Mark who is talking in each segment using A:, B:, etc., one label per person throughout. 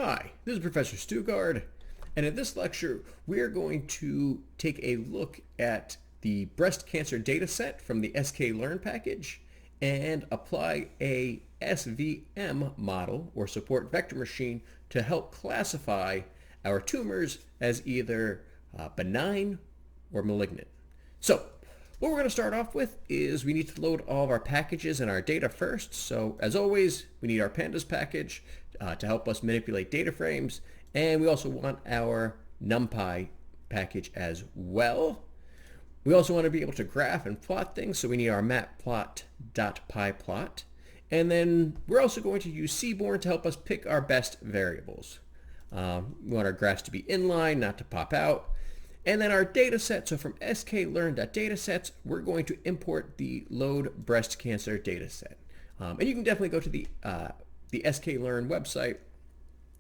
A: Hi, this is Professor Stugard, and in this lecture we are going to take a look at the breast cancer data set from the sklearn package and apply a SVM model or support vector machine to help classify our tumors as either benign or malignant. So what we're going to start off with is we need to load all of our packages and our data first. So as always, we need our pandas package to help us manipulate data frames. And we also want our NumPy package as well. We also want to be able to graph and plot things. So we need our matplot.pyplot. And then we're also going to use Seaborn to help us pick our best variables. We want our graphs to be inline, not to pop out. And then our data set, so from sklearn.datasets, we're going to import the load breast cancer data set. And you can definitely go to the sklearn website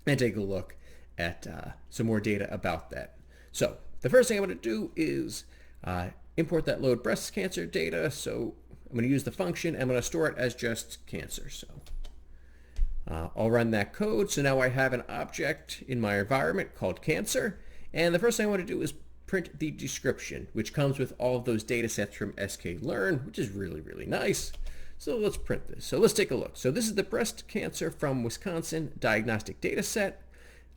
A: and take a look at some more data about that. So the first thing I'm going to do is import that load breast cancer data. So I'm going to use the function. I'm going to store it as just cancer. So I'll run that code. So now I have an object in my environment called cancer. And the first thing I want to do is print the description, which comes with all of those data sets from sklearn, which is really, really nice. So let's print this. So let's take a look. So this is the breast cancer from Wisconsin diagnostic data set.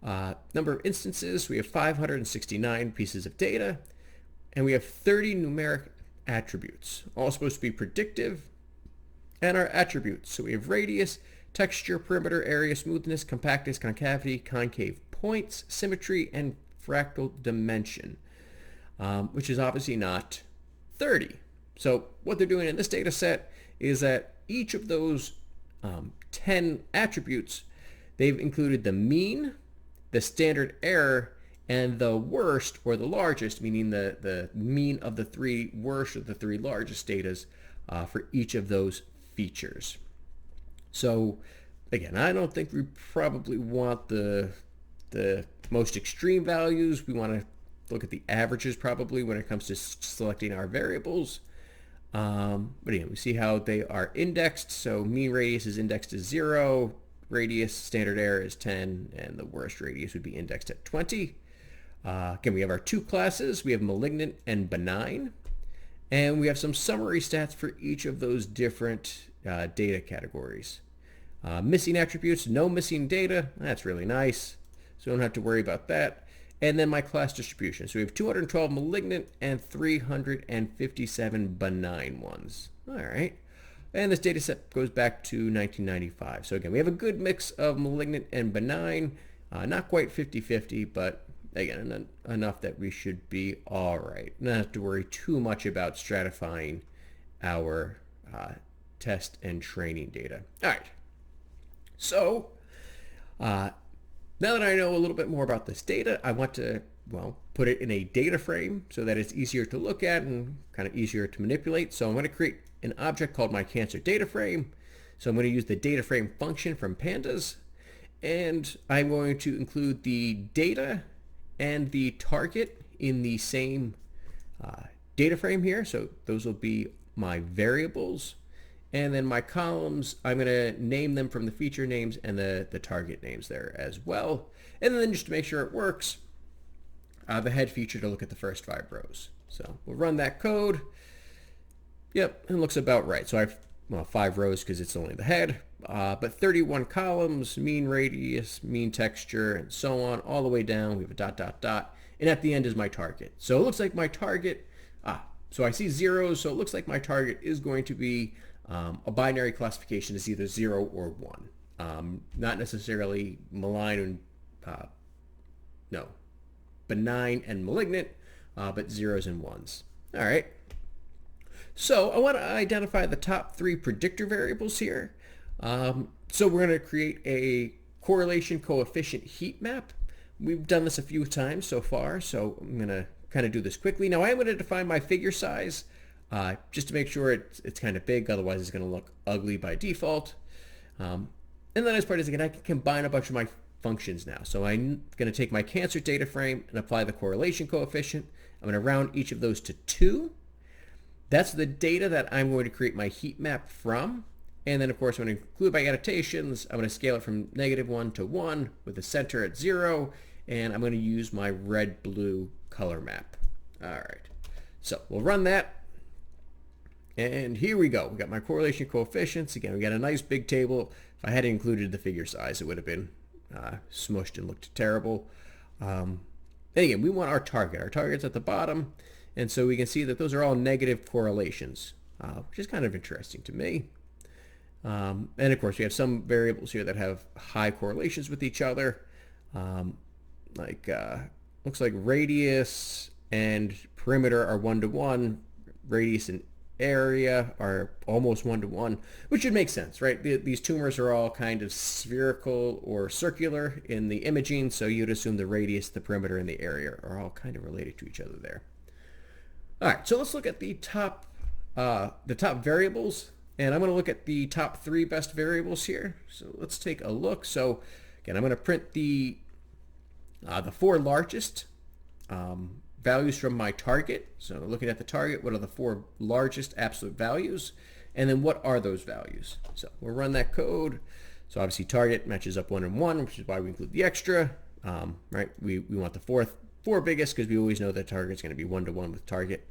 A: Number of instances, we have 569 pieces of data, and we have 30 numeric attributes, all supposed to be predictive. And our attributes, so we have radius, texture, perimeter, area, smoothness, compactness, concavity, concave points, symmetry, and fractal dimension, which is obviously not 30. So what they're doing in this data set is that each of those 10 attributes, they've included the mean, the standard error, and the worst or the largest, meaning the mean of the three worst or the three largest datas for each of those features. So again, I don't think we probably want the most extreme values. We want to look at the averages probably when it comes to selecting our variables. But again, we see how they are indexed. So mean radius is indexed as 0, radius standard error is 10, and the worst radius would be indexed at 20. Again, we have our two classes. We have malignant and benign. And we have some summary stats for each of those different data categories. Missing attributes, no missing data. That's really nice. So we don't have to worry about that. And then my class distribution. So we have 212 malignant and 357 benign ones. All right. And this data set goes back to 1995. So again, we have a good mix of malignant and benign. Not quite 50-50, but again, enough that we should be all right. Not have to worry too much about stratifying our test and training data. All right. So now that I know a little bit more about this data, I want to, put it in a data frame so that it's easier to look at and kind of easier to manipulate. So I'm going to create an object called my cancer data frame. So I'm going to use the data frame function from pandas, and I'm going to include the data and the target in the same data frame here. So those will be my variables. And then my columns, I'm going to name them from the feature names and the target names there as well. And then just to make sure it works, the head feature to look at the first 5 rows. So we'll run that code. Yep, it looks about right. So I have 5 rows because it's only the head, but 31 columns, mean radius, mean texture, and so on, all the way down. We have a ... And at the end is my target. So it looks like my target, so I see zeros, so it looks like my target is going to be a binary classification is either 0 or 1. Not necessarily benign and malignant, but zeros and ones. All right. So I want to identify the top 3 predictor variables here. So we're going to create a correlation coefficient heat map. We've done this a few times so far, so I'm going to kind of do this quickly. Now I am going to define my figure size just to make sure it's kind of big, otherwise it's going to look ugly by default. And the nice part is, again, I can combine a bunch of my functions now. So I'm going to take my cancer data frame and apply the correlation coefficient. I'm going to round each of those to 2. That's the data that I'm going to create my heat map from. And then, of course, I'm going to include my annotations. I'm going to scale it from -1 to 1 with the center at 0. And I'm going to use my red-blue color map. All right. So we'll run that. And here we go. We got my correlation coefficients. Again, we got a nice big table. If I had included the figure size, it would have been smushed and looked terrible. And again, we want our target. Our target's at the bottom. And so we can see that those are all negative correlations, which is kind of interesting to me. And of course, we have some variables here that have high correlations with each other. Looks like radius and perimeter are 1-to-1. Radius and area are almost 1-to-1, which should make sense, right? These tumors are all kind of spherical or circular in the imaging, so you'd assume the radius, the perimeter, and the area are all kind of related to each other there. All right, so let's look at the top variables, and I'm going to look at the top 3 best variables here. So let's take a look. So again, I'm going to print the 4 largest values from my target. So looking at the target, what are the 4 largest absolute values? And then what are those values? So we'll run that code. So obviously target matches up 1 and 1, which is why we include the extra. Right? We want the 4 biggest because we always know that target's going to be 1-to-1 with target.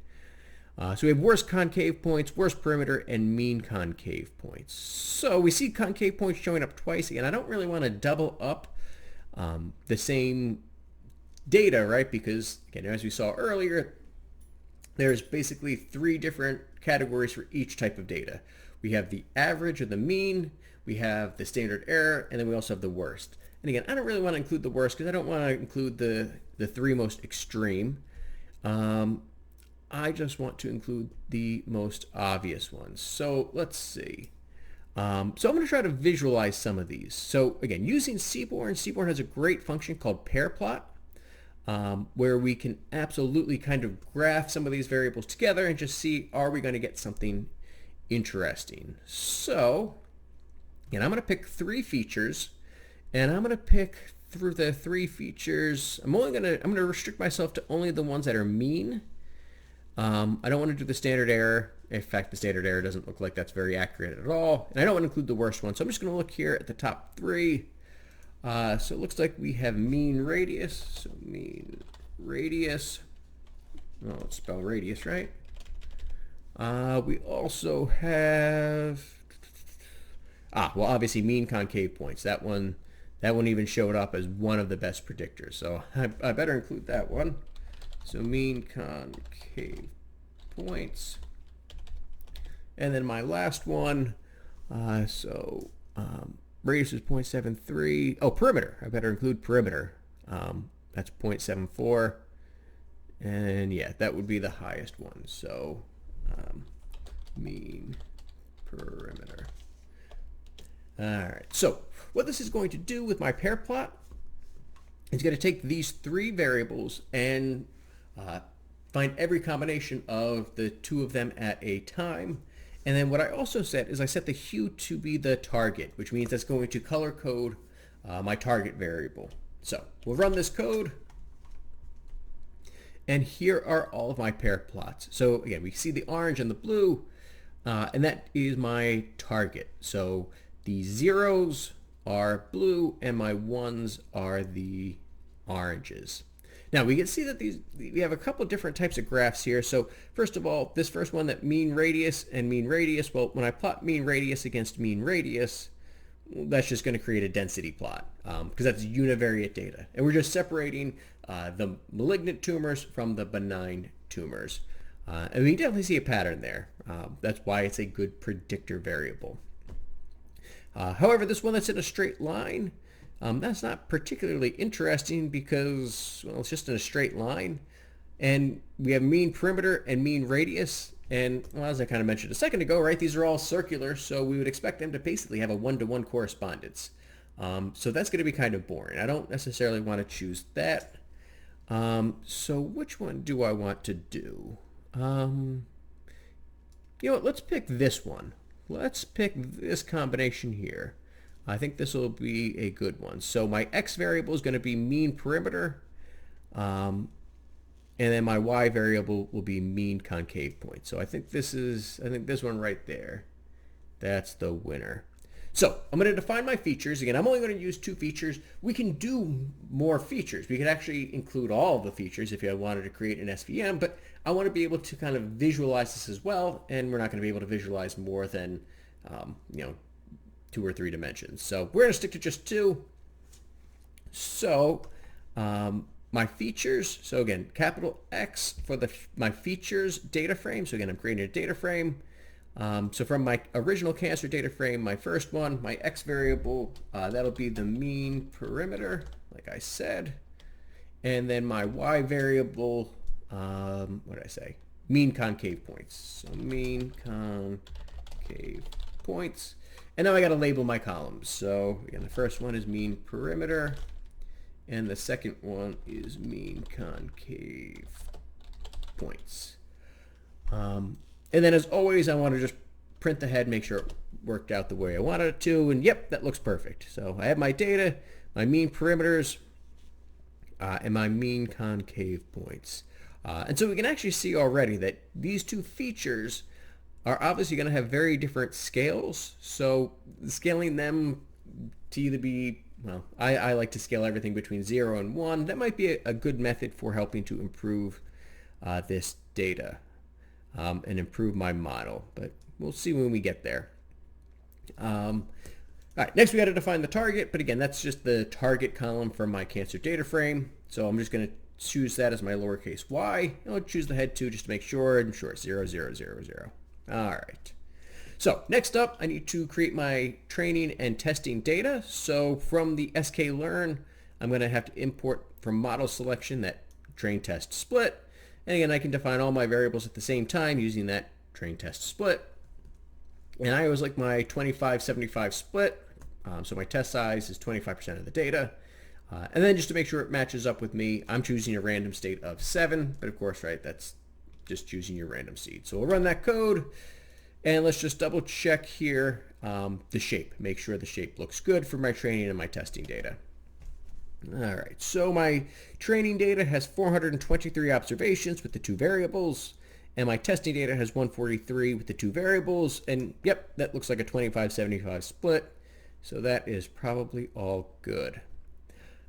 A: So we have worst concave points, worst perimeter, and mean concave points. So we see concave points showing up twice. Again, I don't really want to double up the same data, right? Because again, as we saw earlier, there's basically 3 different categories for each type of data. We have the average or the mean, we have the standard error, and then we also have the worst. And again, I don't really want to include the worst because I don't want to include the 3 most extreme. I just want to include the most obvious ones. So let's see. So I'm going to try to visualize some of these. So again, using Seaborn has a great function called pair plot, where we can absolutely kind of graph some of these variables together and just see, are we going to get something interesting? So again, I'm going to pick 3 features, and I'm going to pick through the 3 features. I'm going to restrict myself to only the ones that are mean. I don't want to do the standard error. In fact, the standard error doesn't look like that's very accurate at all. And I don't want to include the worst one. So I'm just going to look here at the top 3. So it looks like we have mean radius. So mean radius. Well, let's spell radius, right? We also have, well, obviously mean concave points. That one even showed up as one of the best predictors. So I better include that one. So mean concave points. And then my last one, radius is 0.73. Oh, perimeter. I better include perimeter. That's 0.74. And yeah, that would be the highest one. So mean perimeter. All right. So what this is going to do with my pair plot is going to take these 3 variables and find every combination of the 2 of them at a time. And then what I also set is I set the hue to be the target, which means that's going to color code my target variable. So we'll run this code. And here are all of my pair plots. So again, we see the orange and the blue, and that is my target. So the 0s are blue and my 1s are the oranges. Now we can see that we have a couple different types of graphs here. So first of all, this first one, that mean radius and mean radius, well, when I plot mean radius against mean radius, that's just going to create a density plot because that's univariate data. And we're just separating the malignant tumors from the benign tumors. And we definitely see a pattern there. That's why it's a good predictor variable. However, this one that's in a straight line, that's not particularly interesting because, well, it's just in a straight line. And we have mean perimeter and mean radius. And, well, as I kind of mentioned a second ago, right, these are all circular, so we would expect them to basically have a 1-to-1 correspondence. So that's going to be kind of boring. I don't necessarily want to choose that. So which one do I want to do? You know what, let's pick this one. Let's pick this combination here. I think this will be a good one. So my x variable is going to be mean perimeter, and then my y variable will be mean concave point. So I think this one right there That's the winner. So I'm going to define my features. Again, I'm only going to use 2 features. We can do more features. We could actually include all of the features if I wanted to create an SVM, but I want to be able to kind of visualize this as well, and we're not going to be able to visualize more than, 2 or 3 dimensions. So we're going to stick to just 2. So my features, so again, capital X for my features data frame. So again, I'm creating a data frame. So from my original cancer data frame, my first one, my X variable, that'll be the mean perimeter, like I said. And then my Y variable, what did I say? Mean concave points. So mean concave points. And now I got to label my columns. So again, the first one is mean perimeter. And the second one is mean concave points. And then as always, I want to just print the head, make sure it worked out the way I wanted it to. And yep, that looks perfect. So I have my data, my mean perimeters, and my mean concave points. And so we can actually see already that these 2 features are obviously going to have very different scales. So scaling them to either be, well, I like to scale everything between 0 and 1. That might be a good method for helping to improve this data. And improve my model, but we'll see when we get there. All right, next we got to define the target, but again, that's just the target column from my cancer data frame. So I'm just going to choose that as my lowercase y. I'll choose the head too, just to make sure, and sure, 0, 0, 0, 0. All right. So next up, I need to create my training and testing data. So from the sklearn, I'm going to have to import from model selection that train test split. And again, I can define all my variables at the same time using that train test split. And I always like my 25-75 split. So my test size is 25% of the data. And then just to make sure it matches up with me, I'm choosing a random state of 7. But of course, right, that's just choosing your random seed. So we'll run that code. And let's just double check here the shape. Make sure the shape looks good for my training and my testing data. All right, so my training data has 423 observations with the 2 variables, and my testing data has 143 with the 2 variables, and yep, that looks like a 25-75 split, so that is probably all good.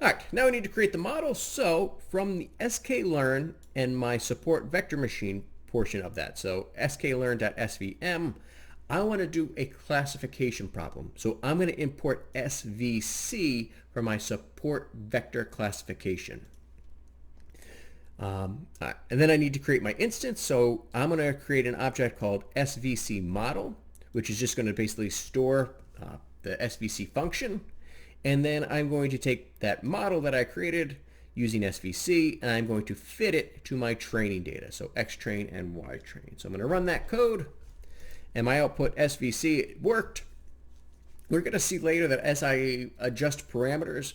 A: All right, now I need to create the model, so from the sklearn and my support vector machine portion of that, so sklearn.svm, I want to do a classification problem. So I'm going to import SVC for my support vector classification. And then I need to create my instance. So I'm going to create an object called SVC model, which is just going to basically store the SVC function. And then I'm going to take that model that I created using SVC, and I'm going to fit it to my training data. So xtrain and ytrain. So I'm going to run that code. And my output SVC, it worked. We're going to see later that as I adjust parameters,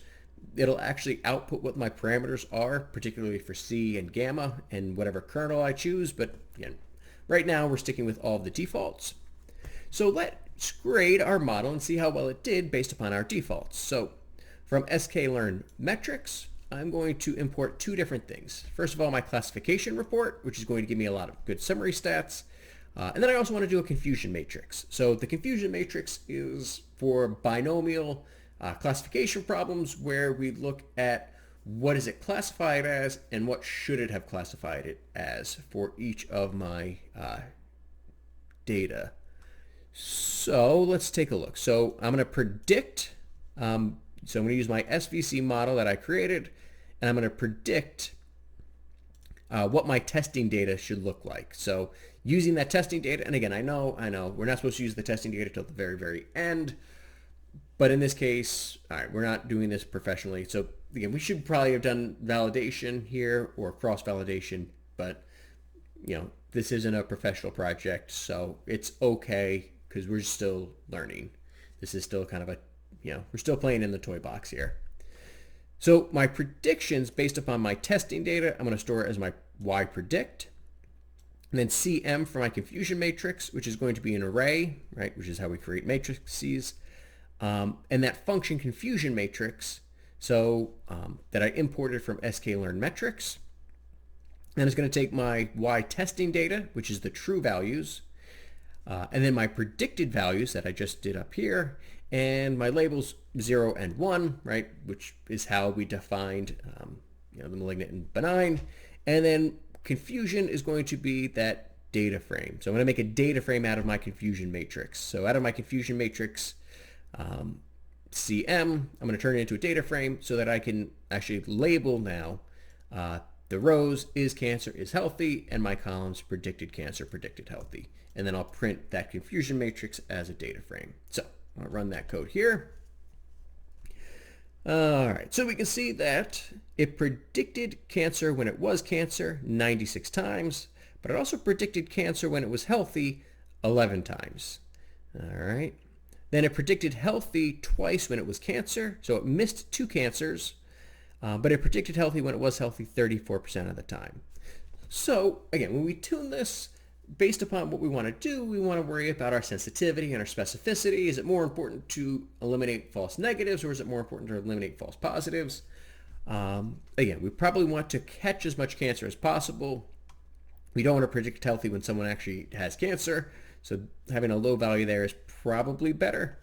A: it'll actually output what my parameters are, particularly for C and gamma and whatever kernel I choose. But again, right now we're sticking with all of the defaults. So let's grade our model and see how well it did based upon our defaults. So from sklearn metrics, I'm going to import 2 different things. First of all, my classification report, which is going to give me a lot of good summary stats. And then I also want to do a confusion matrix. So the confusion matrix is for binomial classification problems where we look at what is it classified as and what should it have classified it as for each of my data. So let's take a look. So I'm going to predict, so I'm going to use my SVC model that I created, and I'm going to predict what my testing data should look like. So using that testing data, and again, I know, we're not supposed to use the testing data till the very, very end, but in this case, all right, we're not doing this professionally. So again, we should probably have done validation here or cross-validation, but this isn't a professional project, so it's okay because we're still learning. This is still kind of a, we're still playing in the toy box here. So my predictions based upon my testing data, I'm going to store as my yPredict. And then CM for my confusion matrix, which is going to be an array, right, which is how we create matrices. And that function confusion matrix, so that I imported from sklearn metrics. And it's going to take my y testing data, which is the true values. And then my predicted values that I just did up here, and my labels 0 and 1, right, which is how we defined the malignant and benign. And then confusion is going to be that data frame. So I'm going to make a data frame out of my confusion matrix. So out of my confusion matrix, CM, I'm going to turn it into a data frame so that I can actually label now the rows is cancer, is healthy, and my columns predicted cancer, predicted healthy. And then I'll print that confusion matrix as a data frame. So I'll run that code here. All right, so we can see that it predicted cancer when it was cancer 96 times, but it also predicted cancer when it was healthy 11 times. All right. Then it predicted healthy twice when it was cancer, so it missed 2 cancers, but it predicted healthy when it was healthy 34% of the time. So again, when we tune this, based upon what we want to do, we want to worry about our sensitivity and our specificity. Is it more important to eliminate false negatives, or is it more important to eliminate false positives? Again, we probably want to catch as much cancer as possible. We don't want to predict healthy when someone actually has cancer, so having a low value there is probably better.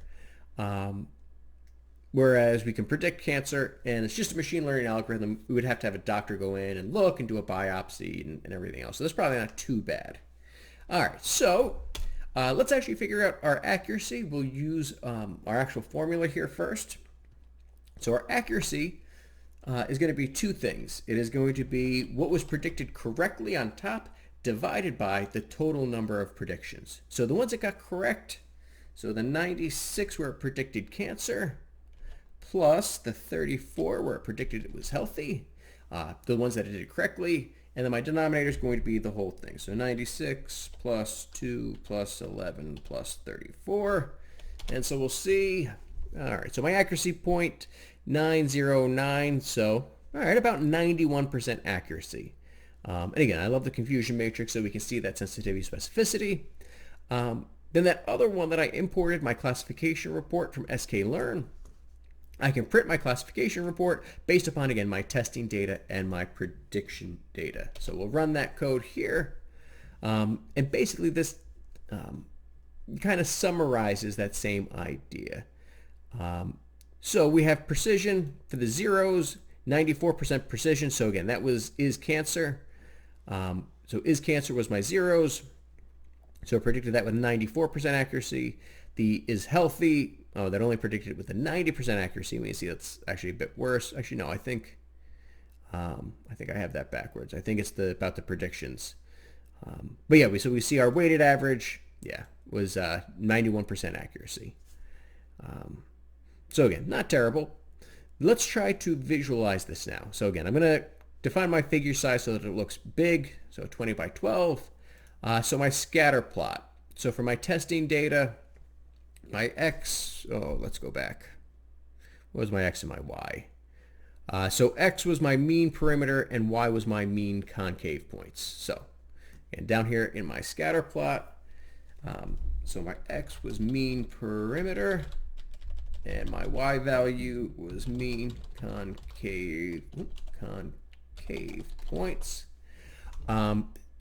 A: Whereas we can predict cancer, and it's just a machine learning algorithm, we would have to have a doctor go in and look and do a biopsy and everything else. So that's probably not too bad. All right, so let's actually figure out our accuracy. We'll use our actual formula here first. So our accuracy is going to be 2 things. It is going to be what was predicted correctly on top divided by the total number of predictions. So the ones that got correct, so the 96 where it predicted cancer, plus the 34 where it predicted it was healthy, the ones that it did correctly, and then my denominator is going to be the whole thing. So 96 plus 2 plus 11 plus 34. And so we'll see, all right, so my accuracy point, 909. So, all right, about 91% accuracy. And again, I love the confusion matrix so we can see that sensitivity specificity. Then that other one that I imported, my classification report from sklearn, I can print my classification report based upon, again, my testing data and my prediction data. So we'll run that code here. And basically this kind of summarizes that same idea. So we have precision for the zeros, 94% precision. So again, that is cancer. So is cancer was my zeros. So I predicted that with 94% accuracy. The is healthy, that only predicted it with a 90% accuracy. We see that's actually a bit worse. Actually, no, I think I have that backwards. I think it's about the predictions. But yeah, so we see our weighted average, was 91% accuracy. So again, not terrible. Let's try to visualize this now. So again, I'm going to define my figure size so that it looks big. So 20 by 12. So my scatter plot. So for my testing data, my X, let's go back. What was my X and my Y? So X was my mean perimeter and Y was my mean concave points. So, and down here in my scatter plot, so my X was mean perimeter and my Y value was mean concave points.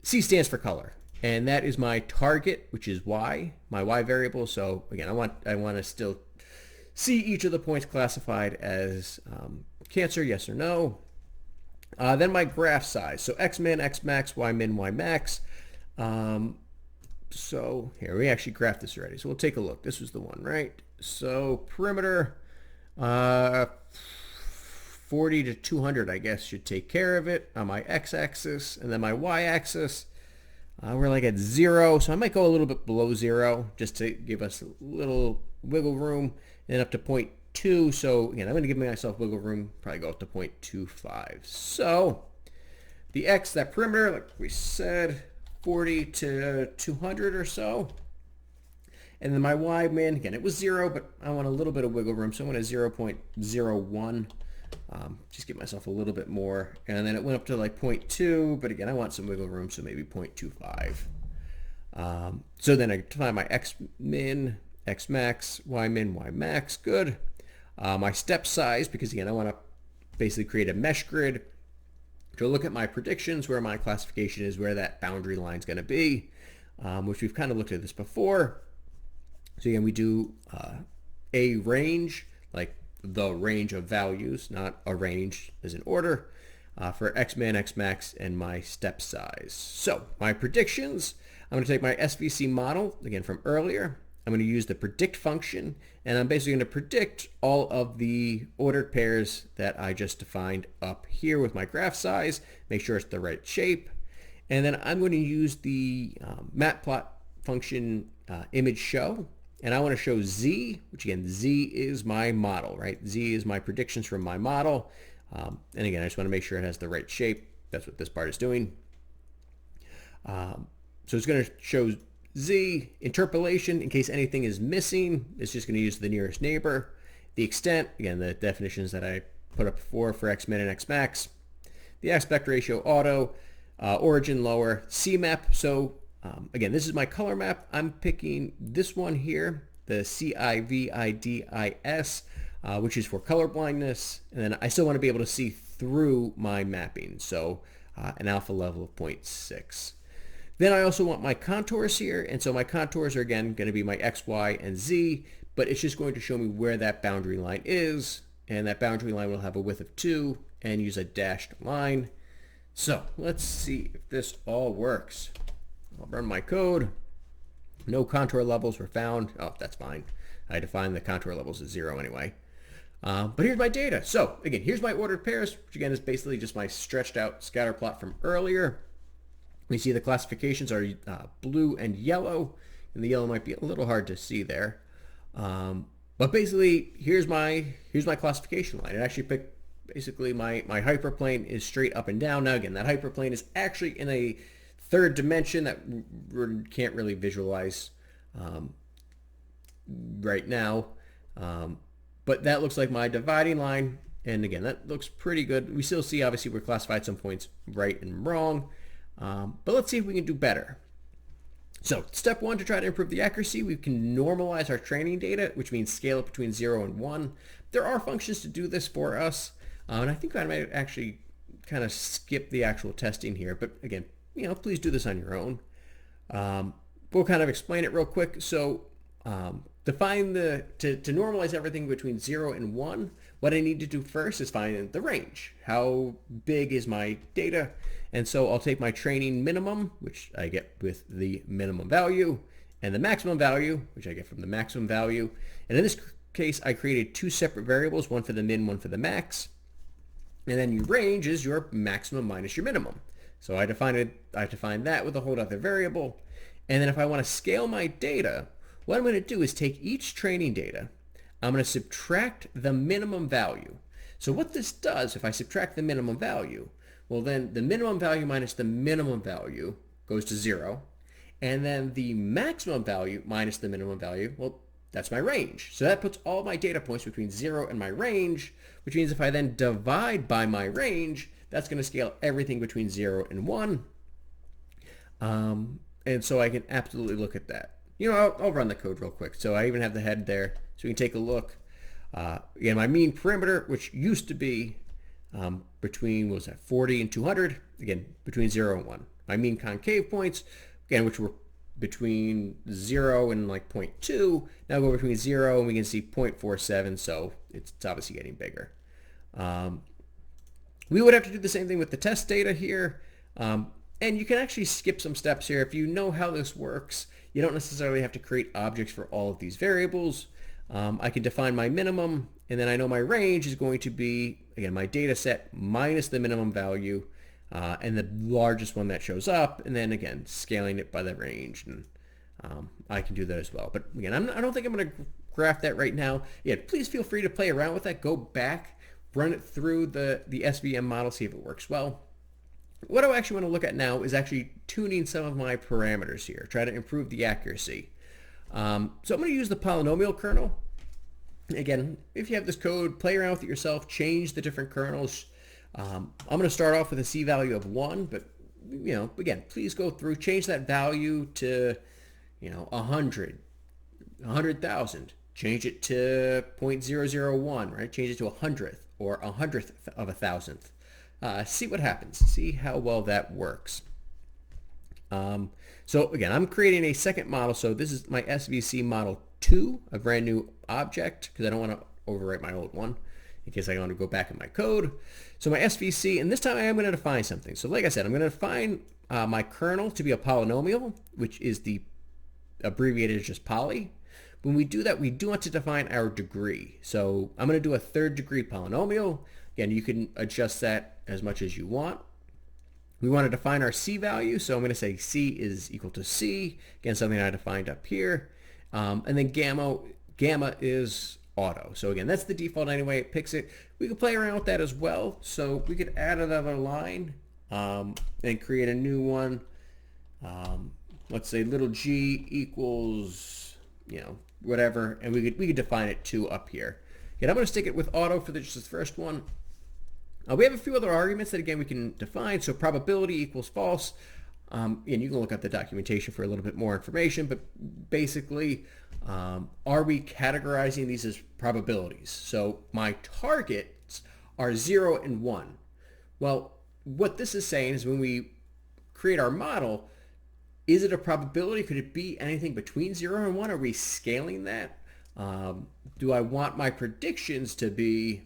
A: C stands for color. And that is my target, which is Y, my Y variable. So again, I want to still see each of the points classified as cancer, yes or no. Then my graph size. So X min, X max, Y min, Y max. So here, we actually graphed this already. So we'll take a look. This was the one, right? So perimeter, 40 to 200, I guess, should take care of it on my x-axis. And then my y-axis, we're like at 0. So I might go a little bit below 0 just to give us a little wiggle room, and up to 0.2. So again, I'm going to give myself wiggle room, probably go up to 0.25. So the x, that perimeter, like we said, 40 to 200 or so. And then my y min, again, it was 0, but I want a little bit of wiggle room, so I'm going to 0.01. Just give myself a little bit more. And then it went up to like 0.2, but again, I want some wiggle room, so maybe 0.25. So then I define my x min, x max, y min, y max, good. My step size, because again, I want to basically create a mesh grid to look at my predictions, where my classification is, where that boundary line is going to be. which we've kind of looked at this before. So again, we do a range, like the range of values, not a range as in order, for Xmin, Xmax, and my step size. So my predictions, I'm going to take my SVC model, again from earlier. I'm going to use the predict function, and I'm basically going to predict all of the ordered pairs that I just defined up here with my graph size, make sure it's the right shape. And then I'm going to use the matplot function image show, and I want to show Z, which again, Z is my model, right? Z is my predictions from my model. And again, I just want to make sure it has the right shape. That's what this part is doing. So it's going to show Z. Interpolation, in case anything is missing, it's just going to use the nearest neighbor. The extent, again, the definitions that I put up before for Xmin and Xmax. The aspect ratio auto, origin lower, CMAP. So again, this is my color map. I'm picking this one here, the CIVIDIS, which is for color blindness. And then I still want to be able to see through my mapping. So an alpha level of 0.6. Then I also want my contours here. And so my contours are again going to be my X, Y, and Z, but it's just going to show me where that boundary line is. And that boundary line will have a width of 2 and use a dashed line. So let's see if this all works. I'll run my code. No contour levels were found. Oh, that's fine. I defined the contour levels as 0 anyway. But here's my data. So again, here's my ordered pairs, which again is basically just my stretched out scatter plot from earlier. We see the classifications are blue and yellow, and the yellow might be a little hard to see there. But basically, here's my classification line. It actually picked basically my hyperplane is straight up and down. Now again, that hyperplane is actually in a third dimension that we can't really visualize right now. But that looks like my dividing line. And again, that looks pretty good. We still see, obviously, we're classified some points right and wrong. But let's see if we can do better. So step 1, to try to improve the accuracy, we can normalize our training data, which means scale it between 0 and 1. There are functions to do this for us. And I think I might actually kind of skip the actual testing here. But again, please do this on your own. We'll kind of explain it real quick. So define to normalize everything between 0 and 1, what I need to do first is find the range. How big is my data? And so I'll take my training minimum, which I get with the minimum value, and the maximum value, which I get from the maximum value. And in this case, I created 2 separate variables, one for the min, one for the max. And then your range is your maximum minus your minimum. So I defined that with a whole other variable. And then if I want to scale my data, what I'm going to do is take each training data, I'm going to subtract the minimum value. So what this does, if I subtract the minimum value, well then the minimum value minus the minimum value goes to 0. And then the maximum value minus the minimum value, well, that's my range. So that puts all my data points between 0 and my range, which means if I then divide by my range, that's going to scale everything between 0 and 1. And so I can absolutely look at that. I'll run the code real quick. So I even have the head there, so we can take a look. Again, my mean perimeter, which used to be between, 40 and 200, again, between 0 and 1. My mean concave points, again, which were between 0 and like 0.2, now go between 0 and we can see 0.47, so it's obviously getting bigger. We would have to do the same thing with the test data here. And you can actually skip some steps here. If you know how this works, you don't necessarily have to create objects for all of these variables. I can define my minimum, and then I know my range is going to be, again, my data set minus the minimum value, and the largest one that shows up, and then again, scaling it by the range. And I can do that as well. But again, I don't think I'm going to graph that right now. Yeah, please feel free to play around with that. Go back, run it through the SVM model, see if it works well. What I actually want to look at now is actually tuning some of my parameters here, try to improve the accuracy. So I'm going to use the polynomial kernel. Again, if you have this code, play around with it yourself, change the different kernels. I'm going to start off with a C value of 1, but again, please go through, change that value to 100, 100,000, change it to 0.001, right? Change it to 100th or 100th of 1,000th. See what happens. See how well that works. So again, I'm creating a second model. So this is my SVC model 2, a brand new object, because I don't want to overwrite my old one in case I want to go back in my code. So my SVC, and this time I am going to define something. So like I said, I'm going to define my kernel to be a polynomial, which is the abbreviated as just poly. When we do that, we do want to define our degree. So I'm going to do a third degree polynomial. Again, you can adjust that as much as you want. We want to define our C value. So I'm going to say C is equal to C. Again, something I defined up here. And then gamma is auto. So again, that's the default anyway. It picks it. We could play around with that as well. So we could add another line and create a new one. Let's say little g equals, whatever, and we could define it too up here. Again, I'm going to stick it with auto for just this first one. We have a few other arguments that again we can define. So probability equals false. And you can look up the documentation for a little bit more information, but basically, are we categorizing these as probabilities? So my targets are 0 and 1. Well, what this is saying is when we create our model, is it a probability? Could it be anything between 0 and 1? Are we scaling that? Do I want my predictions to be,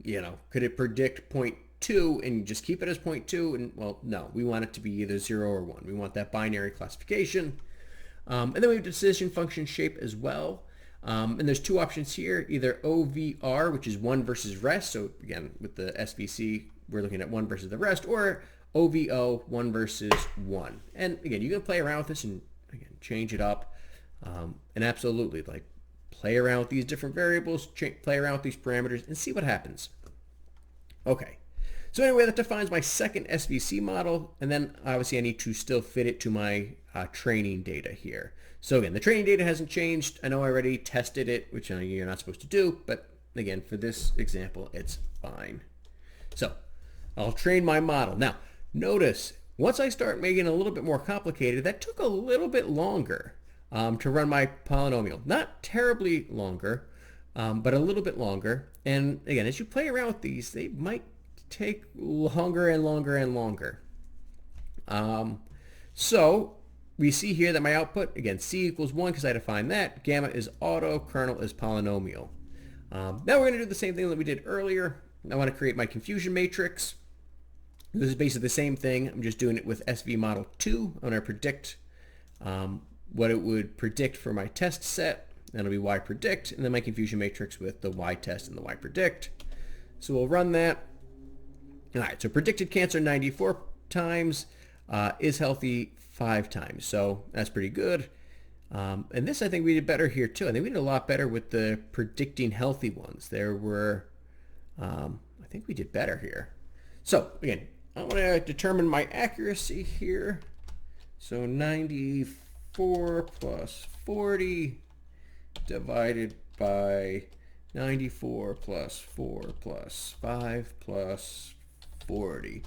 A: could it predict 0.2 and just keep it as 0.2? And well, no, we want it to be either 0 or 1. We want that binary classification. And then we have decision function shape as well. And there's two options here, either OVR, which is 1 versus rest. So again, with the SVC, we're looking at 1 versus the rest, or OVO, 1 versus 1. And again, you can play around with this and again, change it up. And absolutely, play around with these different variables, play around with these parameters, and see what happens. Okay. So anyway, that defines my second SVC model. And then obviously I need to still fit it to my training data here. So again, the training data hasn't changed. I know I already tested it, which you're not supposed to do. But again, for this example, it's fine. So I'll train my model. Now, notice, once I start making it a little bit more complicated, that took a little bit longer to run my polynomial. Not terribly longer, but a little bit longer. And again, as you play around with these, they might take longer and longer and longer. So we see here that my output, again, C equals 1 because I defined that. Gamma is auto, kernel is polynomial. Now we're going to do the same thing that we did earlier. I want to create my confusion matrix. This is basically the same thing. I'm just doing it with SV model 2. I'm going to predict what it would predict for my test set. That'll be Y predict, and then my confusion matrix with the Y test and the Y predict. So we'll run that. All right, so predicted cancer 94 times, is healthy 5 times. So that's pretty good. And this, I think we did better here too. I think we did a lot better with the predicting healthy ones. There were, I think we did better here. So again, I want to determine my accuracy here. So 94 plus 40 divided by 94 plus 4 plus 5 plus 40.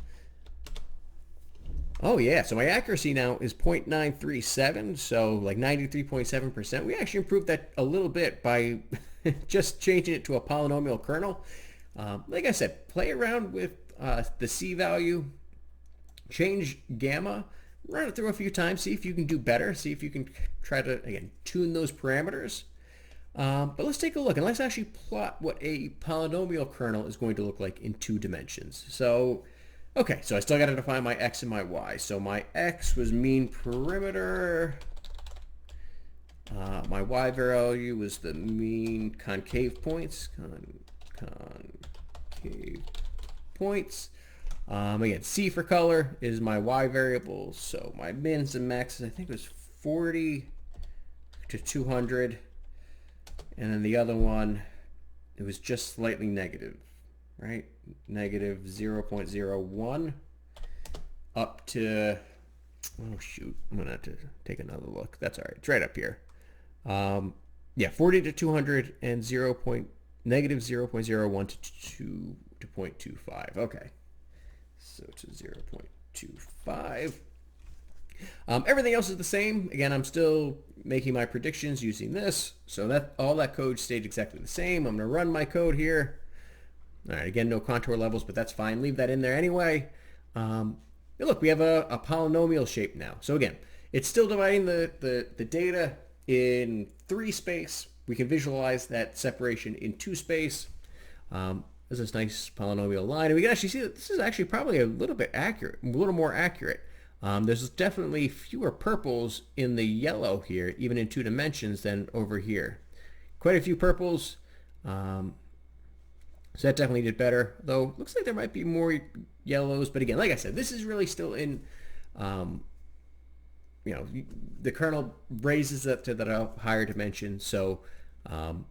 A: Oh yeah, so my accuracy now is 0.937, so like 93.7%. We actually improved that a little bit by just changing it to a polynomial kernel. Like I said, play around with the C value, change gamma, run it through a few times, see if you can do better, see if you can try to, again, tune those parameters. But let's take a look and let's actually plot what a polynomial kernel is going to look like in 2 dimensions. So, okay, so I still got to define my x and my y. So my x was mean perimeter. My y value was the mean concave points. Concave points. Again, C for color is my y variable. So my mins and maxes, I think it was 40 to 200. And then the other one, it was just slightly negative, right? Negative 0.01 up to, oh shoot, I'm gonna have to take another look. That's all right, it's right up here. Yeah, 40 to 200 and negative 0.01 to 0.25. Okay, so to 0.25. Everything else is the same. Again, I'm still making my predictions using this. So that all that code stayed exactly the same. I'm going to run my code here. All right, again, no contour levels, but that's fine. Leave that in there anyway. And look, we have a polynomial shape now. So again, it's still dividing the data in 3 space. We can visualize that separation in 2 space. There's this nice polynomial line, and we can actually see that this is actually probably a little bit accurate, a little more accurate. There's definitely fewer purples in the yellow here, even in 2 dimensions, than over here. Quite a few purples, so that definitely did better. Though looks like there might be more yellows, but again, like I said, this is really still in, the kernel raises that to that higher dimension. So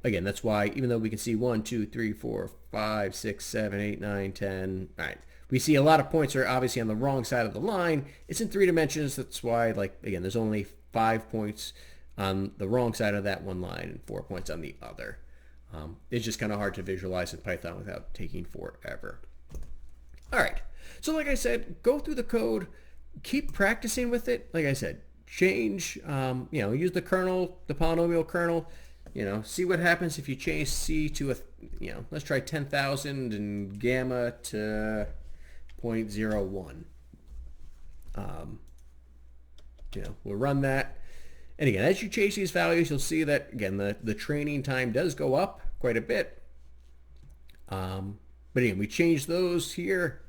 A: again, that's why even though we can see 1, 2, 3, 4, 5, 6, 7, 8, 9, 10, all right. We see a lot of points are obviously on the wrong side of the line. It's in 3 dimensions. That's why, like, again, there's only 5 points on the wrong side of that one line and 4 points on the other. It's just kind of hard to visualize in Python without taking forever. All right. So like I said, go through the code, keep practicing with it. Like I said, change, use the kernel, the polynomial kernel, see what happens if you change C to a, let's try 10,000 and gamma to 0.01. We'll run that. And again, as you change these values, you'll see that, again, the training time does go up quite a bit. But again, we change those here.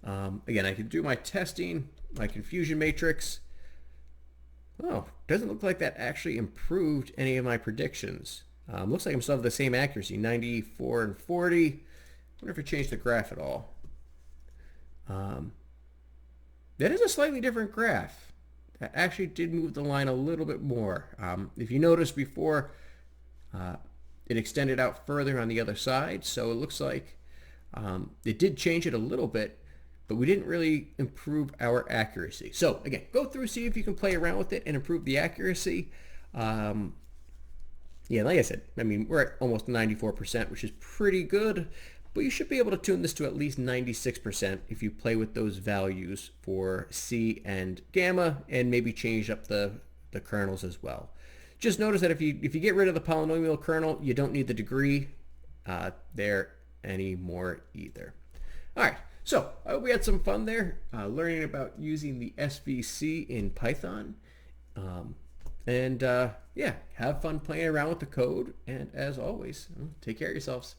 A: Again, I can do my testing, my confusion matrix. Oh, doesn't look like that actually improved any of my predictions. Looks like I'm still have the same accuracy, 94 and 40. I wonder if it changed the graph at all. That is a slightly different graph. That actually did move the line a little bit more. If you noticed before, it extended out further on the other side, so it looks like it did change it a little bit, but we didn't really improve our accuracy. So again, go through, see if you can play around with it and improve the accuracy. Yeah, like I said, we're at almost 94%, which is pretty good, but you should be able to tune this to at least 96% if you play with those values for C and gamma and maybe change up the kernels as well. Just notice that if you get rid of the polynomial kernel, you don't need the degree there anymore either. All right, so I hope we had some fun there learning about using the SVC in Python. Yeah, have fun playing around with the code. And as always, take care of yourselves.